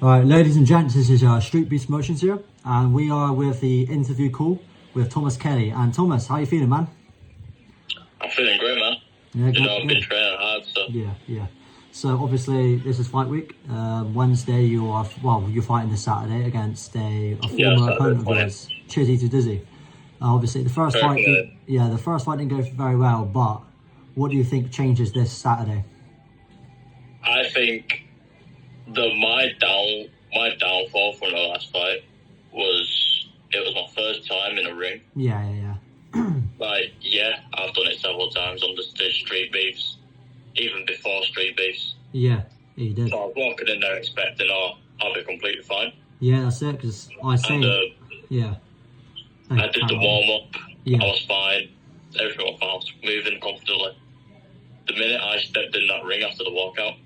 All right, ladies and gents, this is Street Beast Motions here, and we are with the interview call with Thomas Kelly. And Thomas, how you feeling, man? I'm feeling great, man. Yeah, good, I've been training hard, so. Yeah. So obviously, this is fight week. Wednesday, you're fighting this Saturday against a former opponent of yours, Chizzy to Dizzy. Obviously, the first fight didn't go very well. But what do you think changes this Saturday? I think my downfall from the last fight was it was my first time in a ring. Yeah. I've done it several times on the street beefs, even before street beefs. Yeah, you did. So I was walking in there expecting, I'll be completely fine. Yeah, that's it. Because I did the warm up. Yeah. I was fine. Everything was fine. I was moving comfortably. The minute I stepped in that ring after the walkout,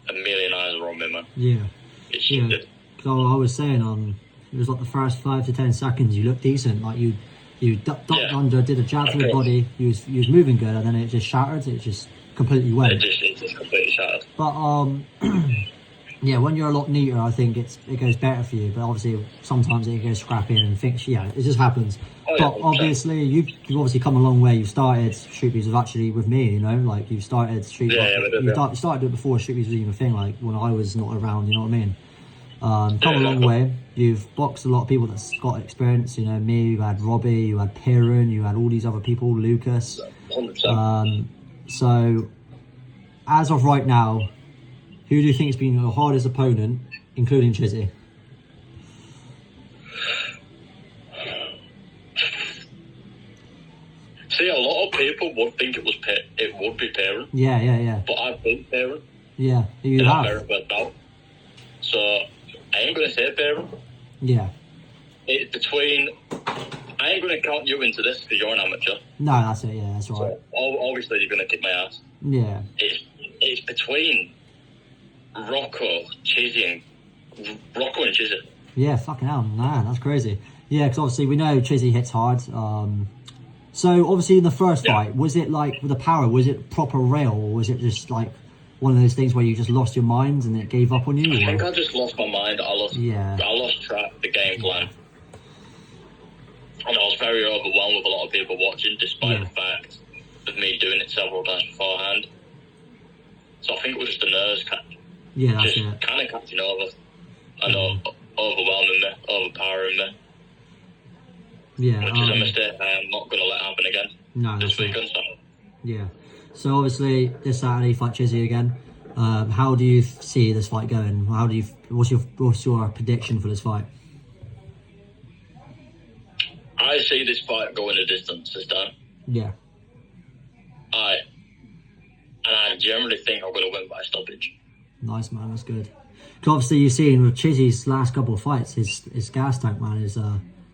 a million eyes were on me, man. Yeah. It shifted. Because I was saying, it was like the first 5 to 10 seconds you looked decent. Like you ducked under, did a jab to the body. You was moving good, and then it just shattered. It just completely went. It just completely shattered. But yeah, when you're a lot neater, I think it goes better for you. But obviously, sometimes it goes scrappy and things. Yeah, it just happens. But obviously, you've obviously come a long way. You started Street Beats with me. You know, like you started Street. You started it before Street Beats was even a thing. Like when I was not around. You know what I mean? Come a long way. You've boxed a lot of people that's got experience. You know, me. You had Robbie. You had Piran. You had all these other people. Lucas. 100%. So, as of right now, who do you think has been your hardest opponent, including Chizzy? See, a lot of people would think it would be Piran. Yeah. But I've beat Piran. Yeah, you have. So I ain't gonna say Piran. Yeah. I ain't gonna count you into this because you're an amateur. No, that's it. Yeah, that's right. So obviously you're gonna kick my ass. Yeah. It's between Rocco and Chizzy. Yeah, fucking hell, man, that's crazy. Yeah, because obviously we know Chizzy hits hard. So obviously in the first fight, was it like with the power? Was it proper rail, or was it just like one of those things where you just lost your mind and it gave up on you? I think I just lost my mind. I lost track of the game plan. And I was very overwhelmed with a lot of people watching, despite the fact of me doing it several times beforehand. So I think it was just the nerves just kind of catching over. I know, overwhelming me, overpowering me. Yeah, which is a mistake I am not going to let happen again. No, this weekend. Yeah. So obviously this Saturday you fight Chizzy again. How do you see this fight going? What's your prediction for this fight? I see this fight going the distance this time. Yeah. And I generally think I'm going to win by stoppage. Nice, man. That's good. Because obviously you've seen with Chizzy's last couple of fights, his gas tank, man,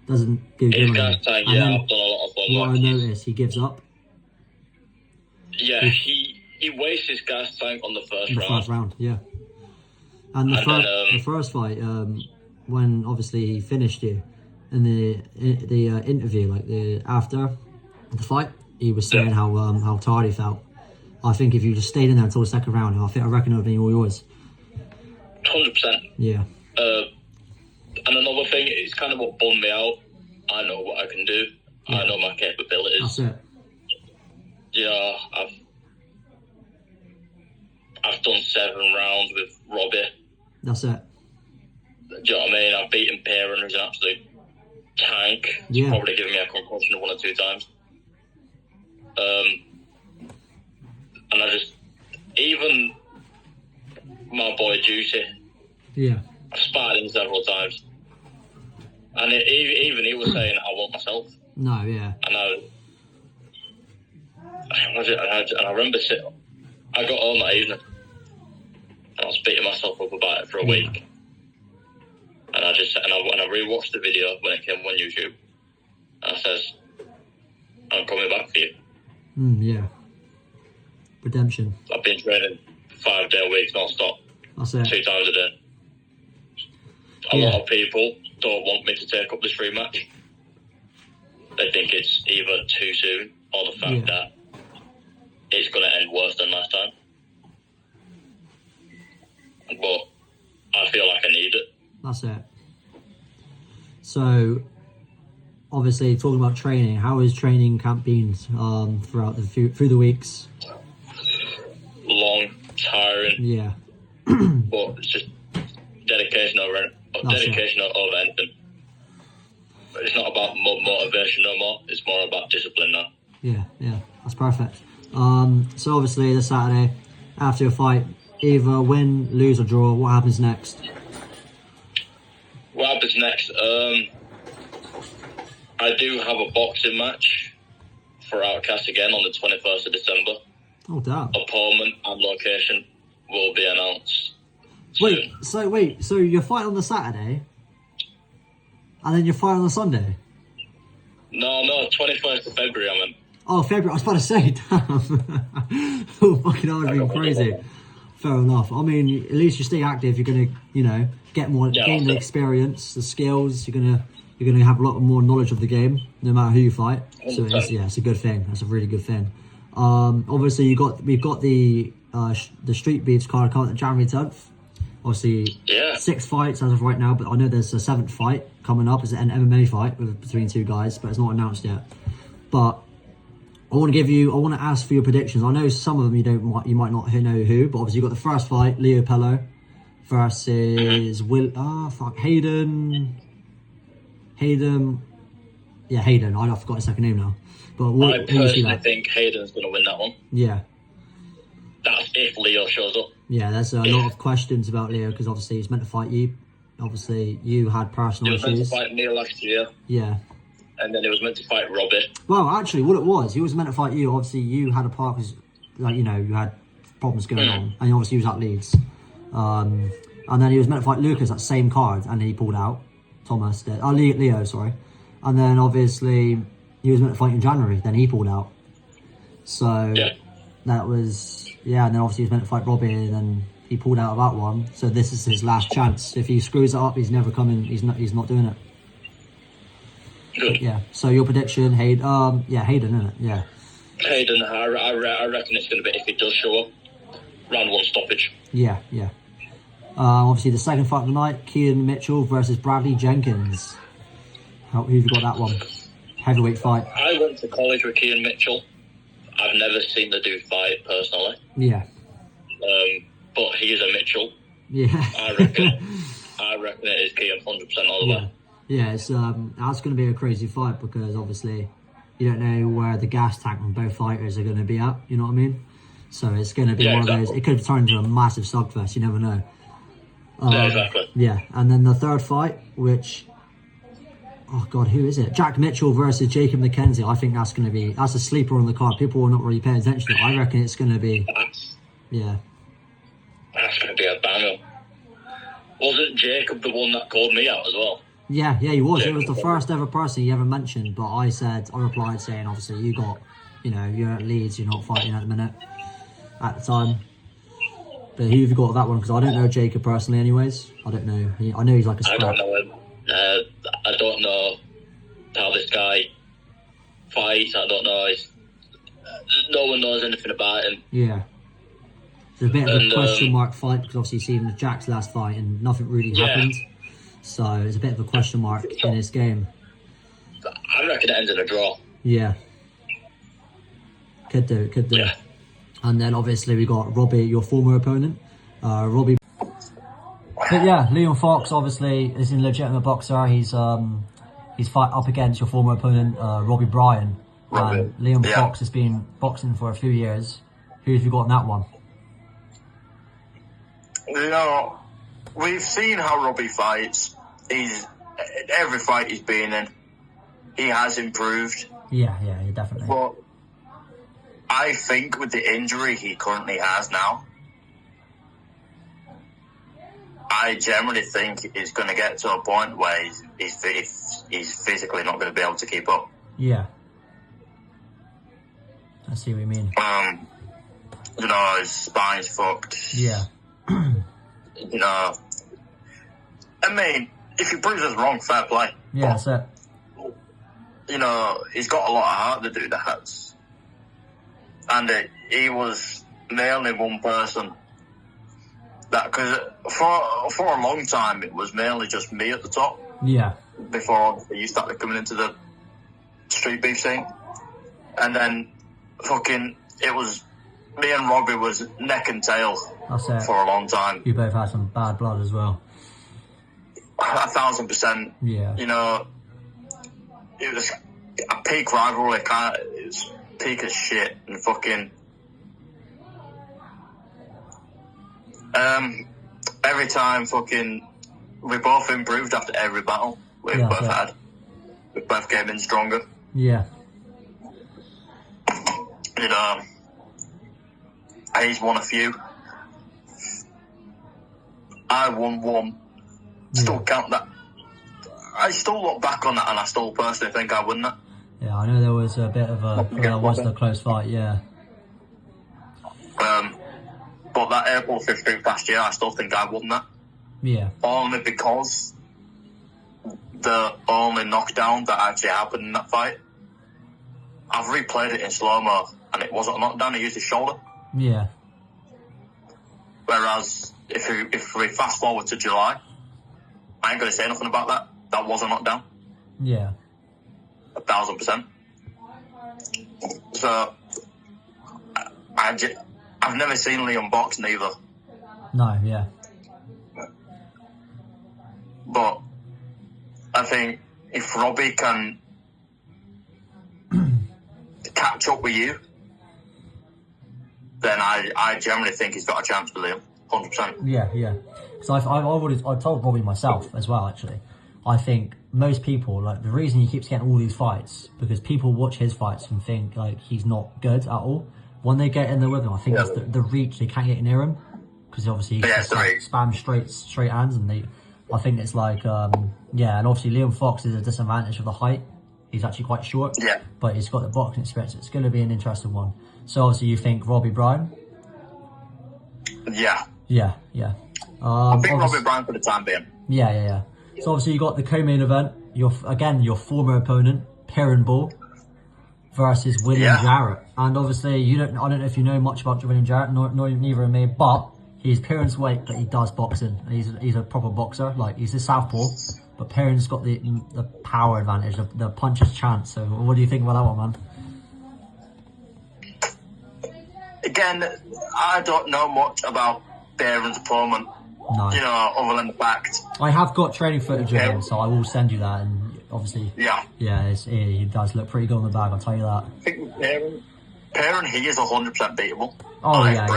doesn't give him. His gas tank, I've done a lot of fun. What I noticed, he gives up. Yeah, he wastes his gas tank on the first round. Yeah. And the first fight, when obviously he finished you, in the interview, like after the fight, he was saying how tired he felt. I think if you just stayed in there until the second round, I reckon it would have been all yours. 100%. Yeah. And another thing, it's kind of what bummed me out. I know what I can do. Yeah. I know my capabilities. That's it. Yeah, I've done 7 rounds with Robbie. That's it. Do you know what I mean? I've beaten Piran, who's an absolute tank. He's probably given me a concussion 1 or 2 times. And I just, even my boy Juicy, I've sparred him several times. And even he was saying, I want myself. No, yeah. And I remember I got home that evening and I was beating myself up about it for a week. And I rewatched the video when it came on YouTube, and I says, I'm coming back for you. Yeah. Redemption. I've been training 5-day weeks non-stop. That's it. 2 times a day. A lot of people don't want me to take up this rematch. They think it's either too soon or the fact that it's going to end worse than last time. But I feel like That's it. So, obviously, talking about training, how has training camp been throughout through the weeks? Long, tiring. Yeah. But it's just dedication over anything. It's not about motivation no more. It's more about discipline now. Yeah, that's perfect. So obviously this Saturday, after a fight, either win, lose or draw, what happens next? What happens next? I do have a boxing match for Outcast again on the 21st of December. Oh, damn. Opponent and location will be announced soon. So you're fighting on the Saturday, and then you're fighting on the Sunday? No, 21st of February I'm in. Oh, February. I was about to say, damn. Oh, fucking hell, I've been crazy. Fair enough. I mean, at least you stay active. You're gonna, get more, gain the experience, the skills. You're gonna have a lot more knowledge of the game, no matter who you fight. So it's a good thing. That's a really good thing. Obviously we've got the Street Beefs card coming at January 10th. Obviously, 6 fights as of right now, but I know there's a 7th fight coming up. It's an MMA fight between 2 guys, but it's not announced yet. But I want to ask for your predictions. I know some of them you might not know who, but obviously you've got the first fight, Leo Pello versus Hayden. Yeah, Hayden. I forgot his second name now. But I personally think Hayden's going to win that one. Yeah. That's if Leo shows up. Yeah, there's a lot of questions about Leo because obviously he's meant to fight you. Obviously, you had personal issues. He was meant to fight me last year. Yeah. And then he was meant to fight Robbie. Well, actually, what it was, he was meant to fight you. Obviously, you had a part because, you had problems going on. And obviously, he was at Leeds. And then he was meant to fight Lucas, that same card, and he pulled out. Thomas did. Leo, sorry. And then, obviously, he was meant to fight in January. Then he pulled out. So, that was... Yeah, and then obviously he was meant to fight Robbie, and then he pulled out of that one. So this is his last chance. If he screws it up, he's never coming. He's not doing it. Good. Yeah. So your prediction, Hayden? Hayden, isn't it? Yeah. Hayden, I reckon it's going to be, if he does show up, round 1 stoppage. Yeah. Obviously the second fight of the night, Kean Mitchell versus Bradley Jenkins. Who've you got that one? Heavyweight fight. I went to college with Kean Mitchell. I've never seen the dude fight personally. Yeah. But he is a Mitchell. Yeah. I reckon it is Kean 100% all the way. Yeah, it's that's going to be a crazy fight because obviously you don't know where the gas tank on both fighters are going to be at. You know what I mean? So it's going to be one of those. It could have turned into a massive slugfest. You never know. Yeah, exactly. Yeah, and then the third fight, which. Oh God, who is it? Jack Mitchell versus Jacob McKenzie. I think that's a sleeper on the card. People will not really pay attention to it. I reckon it's going to be. That's going to be a banger. Wasn't Jacob the one that called me out as well? Yeah, he was. Jacob. It was the first ever person he ever mentioned. But I replied saying, obviously, you're at Leeds. You're not fighting at the minute. At the time. But who have you got with that one? Because I don't know Jacob personally, anyways. I don't know. I know he's like a scrap. I don't know him. I don't know how this guy fights. I don't know. No one knows anything about him. Yeah. It's a bit of a question mark fight because obviously you've seen Jack's last fight and nothing really happened. So it's a bit of a question mark in his game. I reckon it ends in a draw. Yeah. Could do. Yeah. And then obviously we got Robbie, your former opponent. Robbie. But yeah, Leon Fox obviously is a legitimate boxer. He's fight up against your former opponent, Robbie Bryan. Leon Fox has been boxing for a few years. Who have you got in that one? We've seen how Robbie fights. Every fight he's been in, he has improved. Yeah, definitely. But I think with the injury he currently has now, I generally think he's going to get to a point where he's physically not going to be able to keep up. Yeah. I see what you mean. His spine's fucked. Yeah. I mean, if he proves us wrong, fair play. Yeah, that's it. He's got a lot of heart to do that. And he was the only one person that because for a long time it was mainly just me at the top. Yeah. Before you started coming into the street beef scene, and then fucking it was me and Robbie was neck and tail. That's it. For a long time. You both had some bad blood as well. 1,000%. Yeah. You know, it was a peak rivalry. It was peak as shit and fucking. Every time fucking we both improved after every battle we both had. We both came in stronger. Yeah. You know, he's won a few. I won one. Still count that. I still look back on that and I still personally think I won that. Yeah, I know there was a bit of a wasn't a close fight, yeah. But that Airport 15 last year, I still think I won that. Yeah. Only because the only knockdown that actually happened in that fight, I've replayed it in slow-mo and it wasn't a knockdown, he used his shoulder. Yeah. Whereas if we fast forward to July, I ain't going to say nothing about that. That was a knockdown. Yeah. 1,000%. So, I've never seen Liam box neither. No, yeah. But I think if Robbie can catch up with you, then I generally think he's got a chance with Liam. 100%. Yeah, yeah. Because I told Robbie myself as well, actually. I think most people, like, the reason he keeps getting all these fights, because people watch his fights and think, like, he's not good at all. When they get in there with him, I think it's the reach, they can't get near him. Because obviously he spams straight hands, and I think it's like, yeah, and obviously Liam Fox is a disadvantage of the height. He's actually quite short. Yeah. But he's got the boxing experience. It's going to be an interesting one. So obviously you think Robbie Bryan? Yeah. Yeah, yeah. I think Robbie Bryan for the time being. Yeah, yeah, yeah. So obviously you got the co-main event. Your former opponent, Perrin Bull, versus William Jarrett. And obviously I don't know if you know much about William Jarrett, nor neither of me, but he's Perrin's weight, but he does boxing. He's a proper boxer. Like, he's a southpaw, but Perrin's got the power advantage, the puncher's chance. So what do you think about that one, man? Again, I don't know much about Perrin's opponent. No. You know, other than the fact. I have got training footage of him, so I will send you that. And obviously, yeah, he does look pretty good on the bag, I'll tell you that. I think with Perrin, he is 100% beatable. Oh, yeah.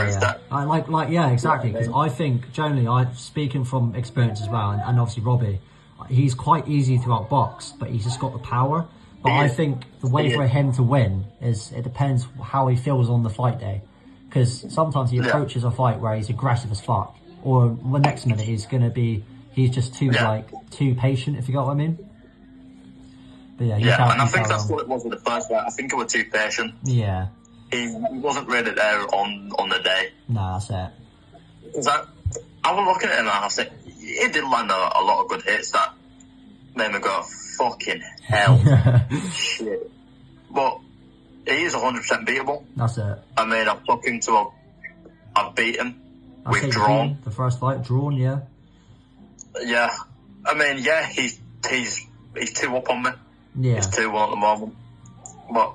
I like, yeah, exactly. Because I think, generally, speaking from experience as well, and obviously Robbie, he's quite easy to outbox, but he's just got the power. But I think the way for him to win is, it depends how he feels on the fight day. Because sometimes he approaches a fight where he's aggressive as fuck, or the next minute he's just too patient, if you got what I mean. But yeah, and I think that's what it was with the first fight. I think it was too patient. Yeah. He wasn't really there on the day. No, that's it. Because I was looking at him and I was like, he did land a lot of good hits that made me go, fucking hell. Shit. But he is 100% beatable. That's it. I mean, I've took him to I've beat him. We've drawn. The first fight, drawn, yeah. Yeah. I mean, yeah, he's 2 up on me. Yeah. He's 2-1 at the moment. But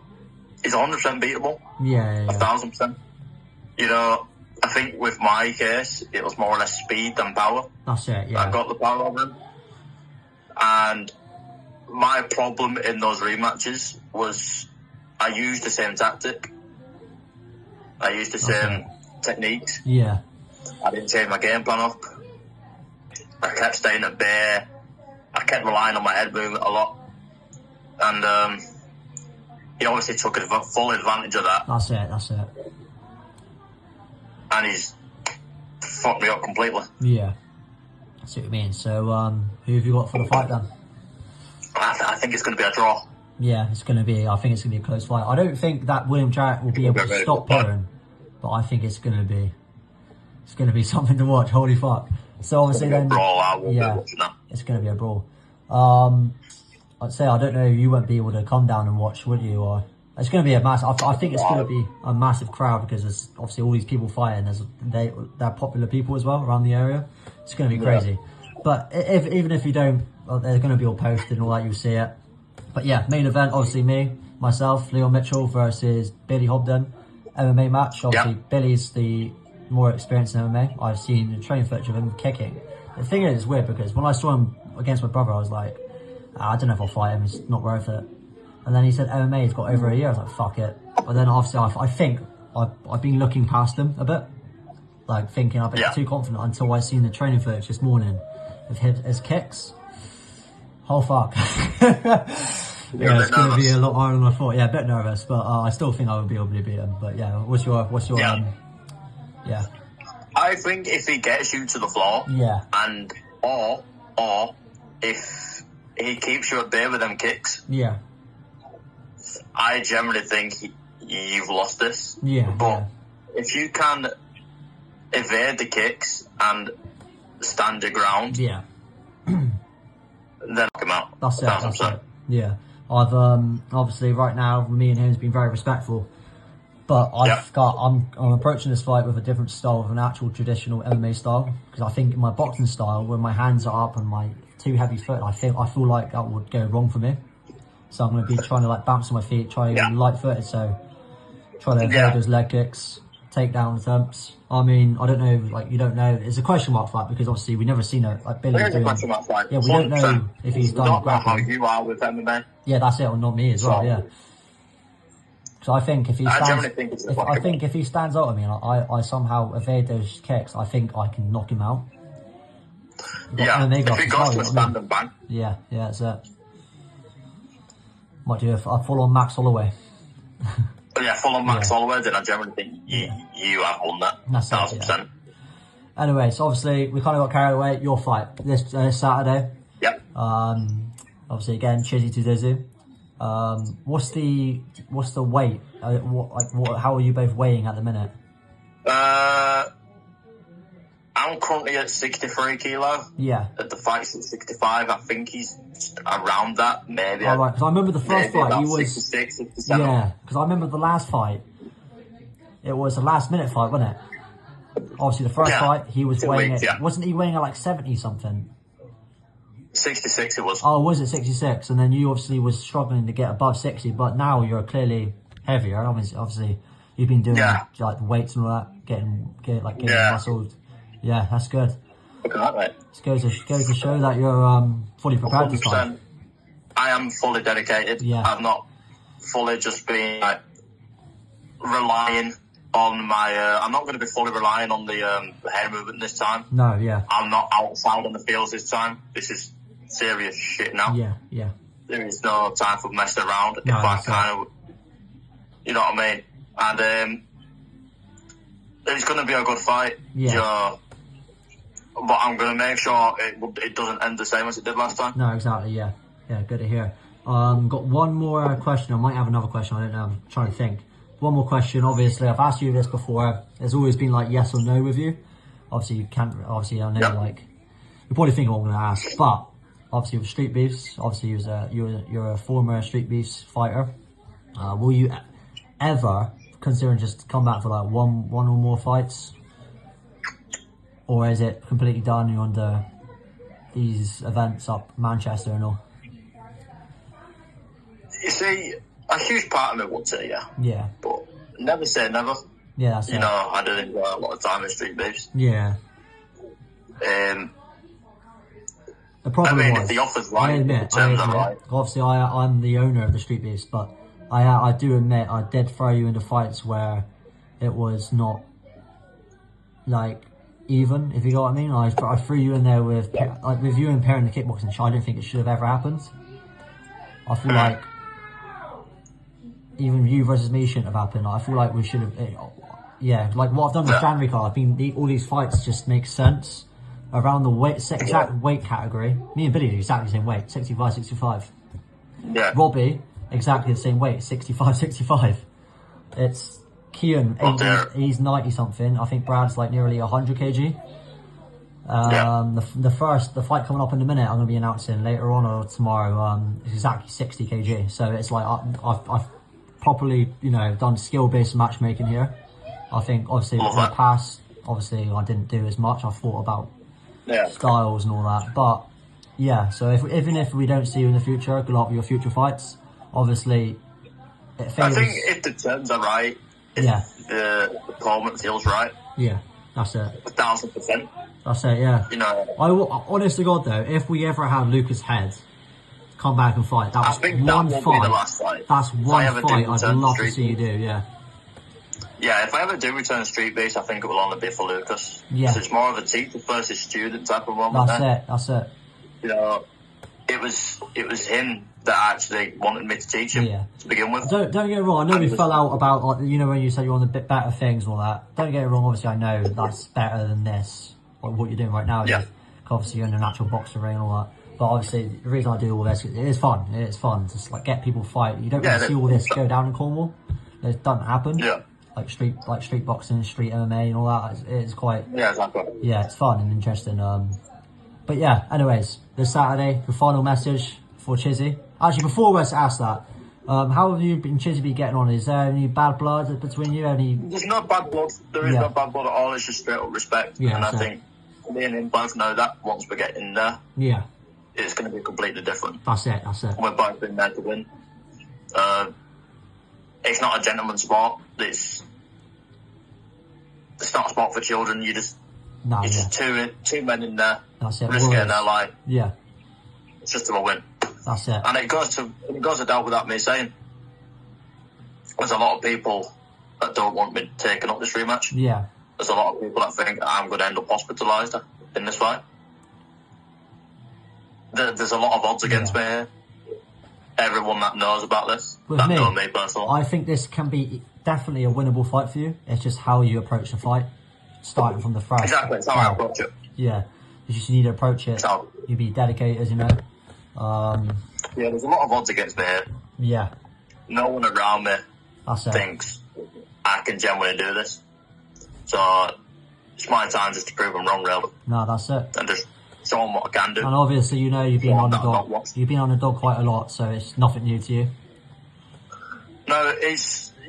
he's 100% beatable. Yeah. 1,000%. You know, I think with my case, it was more or less speed than power. That's it, yeah. I got the power on him. And my problem in those rematches was I used the same tactic. I used the same techniques. Yeah. I didn't change my game plan up. I kept staying at bay. I kept relying on my head movement a lot. And he obviously took full advantage of that. That's it. And he's fucked me up completely. Yeah. I see what you mean. So, who have you got for the fight then? I think it's going to be a draw. Yeah, I think it's going to be a close fight. I don't think that William Jarrett will be able to stop Perrin, but I think it's going to be something to watch. Holy fuck. So obviously then, it's going to be a brawl. I'd say, I don't know, you won't be able to come down and watch, would you? Or It's going to be a massive. I think it's going to be a massive crowd because there's obviously all these people fighting. They're popular people as well around the area. It's going to be crazy. But even if you don't, they're going to be all posted and all that. You'll see it. But yeah, main event. Obviously myself, Leo Mitchell versus Billy Hobden, MMA match. Obviously Billy's the more experienced in MMA. I've seen the training footage of him kicking. The thing is, it's weird because when I saw him against my brother, I was like, I don't know if I'll fight him. It's not worth it. And then he said MMA has got over a year. I was like, fuck it. But then obviously I think I've been looking past him a bit. Like thinking I've been too confident until I seen the training footage this morning of his kicks. Oh fuck. Yeah, it's going to be a lot harder than I thought. Yeah, a bit nervous, but I still think I would be able to beat him. But yeah, what's your yeah. I think if he gets you to the floor, and or if he keeps you at bay with them kicks, I generally think you've lost this. But if you can evade the kicks and stand your ground, then knock him out. That's it. Yeah. I've obviously right now me and him's been very respectful, but I'm approaching this fight with a different style, of an actual traditional MMA style, because I think in my boxing style, when my hands are up and my too heavy foot, I feel like that would go wrong for me. So I'm going to be trying to like bounce on my feet, try to get light footed, so try to avoid those leg kicks, takedown attempts. I mean, I don't know, like you don't know. It's a question mark fight because obviously we've never seen it. Like Billy doing. A question mark fight. Yeah, we don't know if he's done grappling. How you are with MMA. Yeah, that's it, or not me as well. Yeah. So I think if he stands, if he stands out at me and I somehow evade those kicks, I think I can knock him out. If he goes to a stand and bang. Yeah, that's it. Might do a full on Max Holloway. Full on Max Holloway, then I generally think you have won that. That's 1,000%. Anyway, so obviously we kind of got carried away. Your fight this Saturday. Yep. Obviously again, Chizzy to Dizzy. What's the weight? How are you both weighing at the minute? I'm currently at 63 kilo. Yeah. At the fight's at 65. I think he's around that, maybe. All right, because I remember the first fight he was 66, 67. Yeah, because I remember the last fight. It was a last minute fight, wasn't it? Obviously, the first fight he was weighing it. Wasn't he weighing at like 70 something? 66 it was. Oh, was it 66? And then you obviously was struggling to get above 60, but now you're clearly heavier. Obviously, you've been doing like the weights and all that, getting muscled. Yeah, that's good. Look at that, mate. It goes to show that you're fully prepared to fight. I am fully dedicated. Yeah. I've not fully just been like relying on my. I'm not going to be fully relying on the head movement this time. No, yeah. I'm not outside on the fields this time. This is serious shit now. Yeah. There is no time for messing around. No, if I kind of, you know what I mean. And it's going to be a good fight. Yeah. But I'm going to make sure it doesn't end the same as it did last time. No, exactly. Yeah, good to hear. Got one more question. I might have another question. I don't know. I'm trying to think. One more question. Obviously, I've asked you this before. There's always been like yes or no with you. Obviously, you can't. Obviously, I know like you probably think what I'm going to ask, but obviously with Street Beefs, obviously you're a former Street Beefs fighter. Will you ever consider just come back for like one or more fights? Or is it completely done? You're under these events up Manchester and all? You see, a huge part of me would say yeah. But never say never. Yeah, that's it. You know, I did enjoy a lot of time in Street Beefs. Yeah. The problem if the offer's right, I admit. Right. Obviously, I'm the owner of the Street Beefs, but I do admit I did throw you into fights where it was not like even, if you know what I mean. I threw you in there with you and pairing the kickboxing. I don't think it should have ever happened. I feel like even you versus me shouldn't have happened. I feel like we should have. Like what I've done with January card. All these fights just make sense around the exact weight category. Me and Billy are exactly the same weight, 65, 65. Yeah. Robbie exactly the same weight, 65, 65. It's Kian, he's 90 something. I think Brad's like nearly 100 kg. The fight coming up in a minute, I'm going to be announcing later on or tomorrow, is exactly 60 kg. So it's like I've properly, you know, done skill-based matchmaking here. I think obviously in the past, obviously I didn't do as much. I thought about styles and all that, but yeah. So even if we don't see you in the future, good luck with your future fights. Obviously, I think if the terms are right, if the opponent feels right, that's it. 1,000%. That's it. Yeah. You know, honest to God though, if we ever have Lucas Head come back and fight, I think that will be the last fight. That's one fight I'd love to see you do. Yeah. Yeah, if I ever do return to Street Beast, I think it will only be for Lucas. Yeah. It's more of a teacher versus student type of moment. That's it. You know, it was him that actually wanted me to teach him to begin with. Don't get me wrong. I know we fell out about, like, you know, when you said you're on the bit better things and all that. Don't get me wrong. Obviously, I know that's better than this, like what you're doing right now. Yeah. Obviously, you're in a natural boxing ring and all that. But obviously, the reason I do all this, it is fun. It is fun to just, like, get people fight. You don't really see all this go down in Cornwall. It doesn't happen. Yeah. Like street boxing, street MMA and all that. It's quite... Yeah, exactly. Yeah, it's fun and interesting. But yeah, anyways, this Saturday, the final message for Chizzy. Actually, before we ask that, how have you been, Chizzy, been getting on? Is there any bad blood between you? There's no bad blood. There is no bad blood at all. It's just straight up respect. Yeah, and I think me and him both know that once we get in there, it's going to be completely different. That's it. We're both in there to win. It's not a gentleman's sport. It's not a sport for children. It's just two men in there risking their life. Yeah. It's just to a win. That's it. And it goes without without me saying. There's a lot of people that don't want me taking up this rematch. Yeah. There's a lot of people that think I'm going to end up hospitalised in this fight. There's a lot of odds against me here. Everyone that knows about this, knows me personally. I think this can be definitely a winnable fight for you. It's just how you approach the fight, starting from the first. Exactly, it's how I approach it. Yeah, you just need to approach it. You be dedicated, you know. Yeah, there's a lot of odds against me here. Yeah. No one around me thinks I can genuinely do this. So it's my time just to prove them wrong, really. No, that's it. And just show them what I can do. And obviously, you know, you've been on the dog. You've been on the dog quite a lot, so it's nothing new to you. No,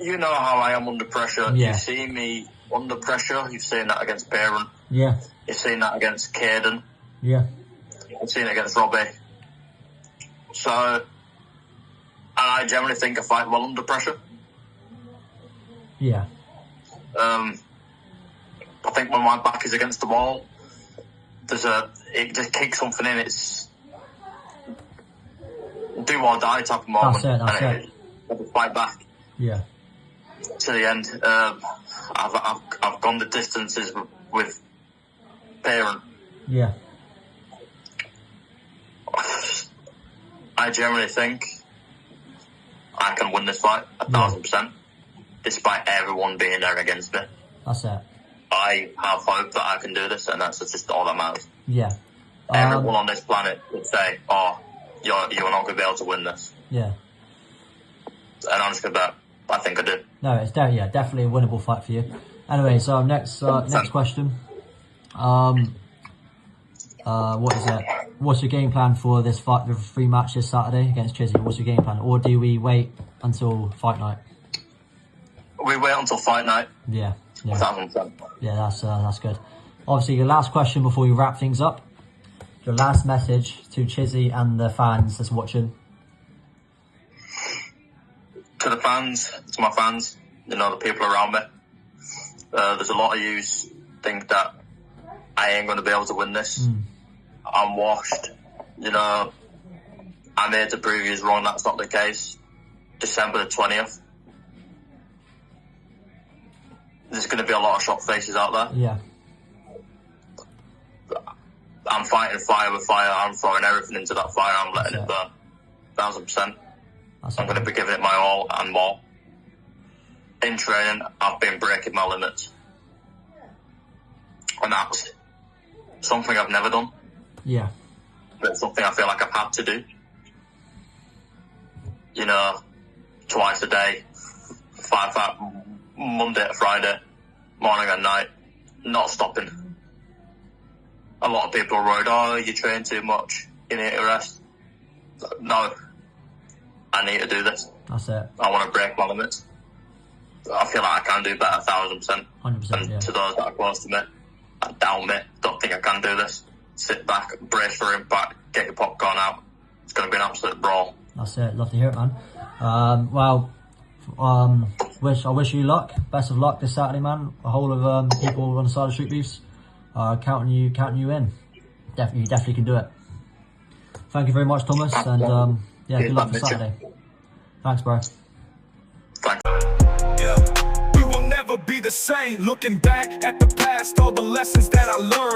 you know how I am under pressure. Yeah. You've seen me under pressure. You've seen that against Parent. Yeah. You've seen that against Caden. Yeah. You've seen it against Robbie. So, and I generally think I fight well under pressure. Yeah. I think when my back is against the wall, it just kicks something in. It's do or die type of moment. That's it. And fight back. Yeah. To the end. I've gone the distances with Parent. Yeah. I generally think I can win this fight 1,000%, despite everyone being there against me. That's it. I have hope that I can do this, and that's just all that matters. Yeah. Everyone on this planet would say, "Oh, you're not going to be able to win this." Yeah. And I'm just going to bet. I think I do. No, it's definitely a winnable fight for you. Anyway, so next question. What is it? What's your game plan for this fight, the free match this Saturday against Chizzy? What's your game plan? Or do we wait until fight night? We wait until fight night. Yeah. 1,000%. Yeah, that's good. Obviously, your last question before we wrap things up. Your last message to Chizzy and the fans that's watching. To the fans, to my fans, you know, the people around me. There's a lot of you think that I ain't going to be able to win this. I'm washed. You know, I'm here to prove you wrong. That's not the case. December the 20th. There's going to be a lot of shocked faces out there. Yeah. I'm fighting fire with fire. I'm throwing everything into that fire. I'm letting it burn. 1,000%. I'm going to be giving it my all and more. In training, I've been breaking my limits. And that's something I've never done. Yeah. But it's something I feel like I've had to do. You know, twice a day, 5 Monday to Friday, morning and night, not stopping. A lot of people are worried, "Oh, you train too much, you need to rest." No, I need to do this. That's it. I want to break my limits. I feel like I can do better, 1,000%. 100%. And Yeah. to those that are close to me, I doubt me. Don't think I can do this. Sit back, brace for impact, get your popcorn out. It's going to be an absolute brawl. That's it. Love to hear it, man. Well, I wish you luck. Best of luck this Saturday, man. A whole of people on the side of Street Beefs counting you in. You definitely can do it. Thank you very much, Thomas, and yeah, good luck for Saturday. Thanks, bro. Thanks. Yeah. We will never be the same. Looking back at the past, all the lessons that I learned.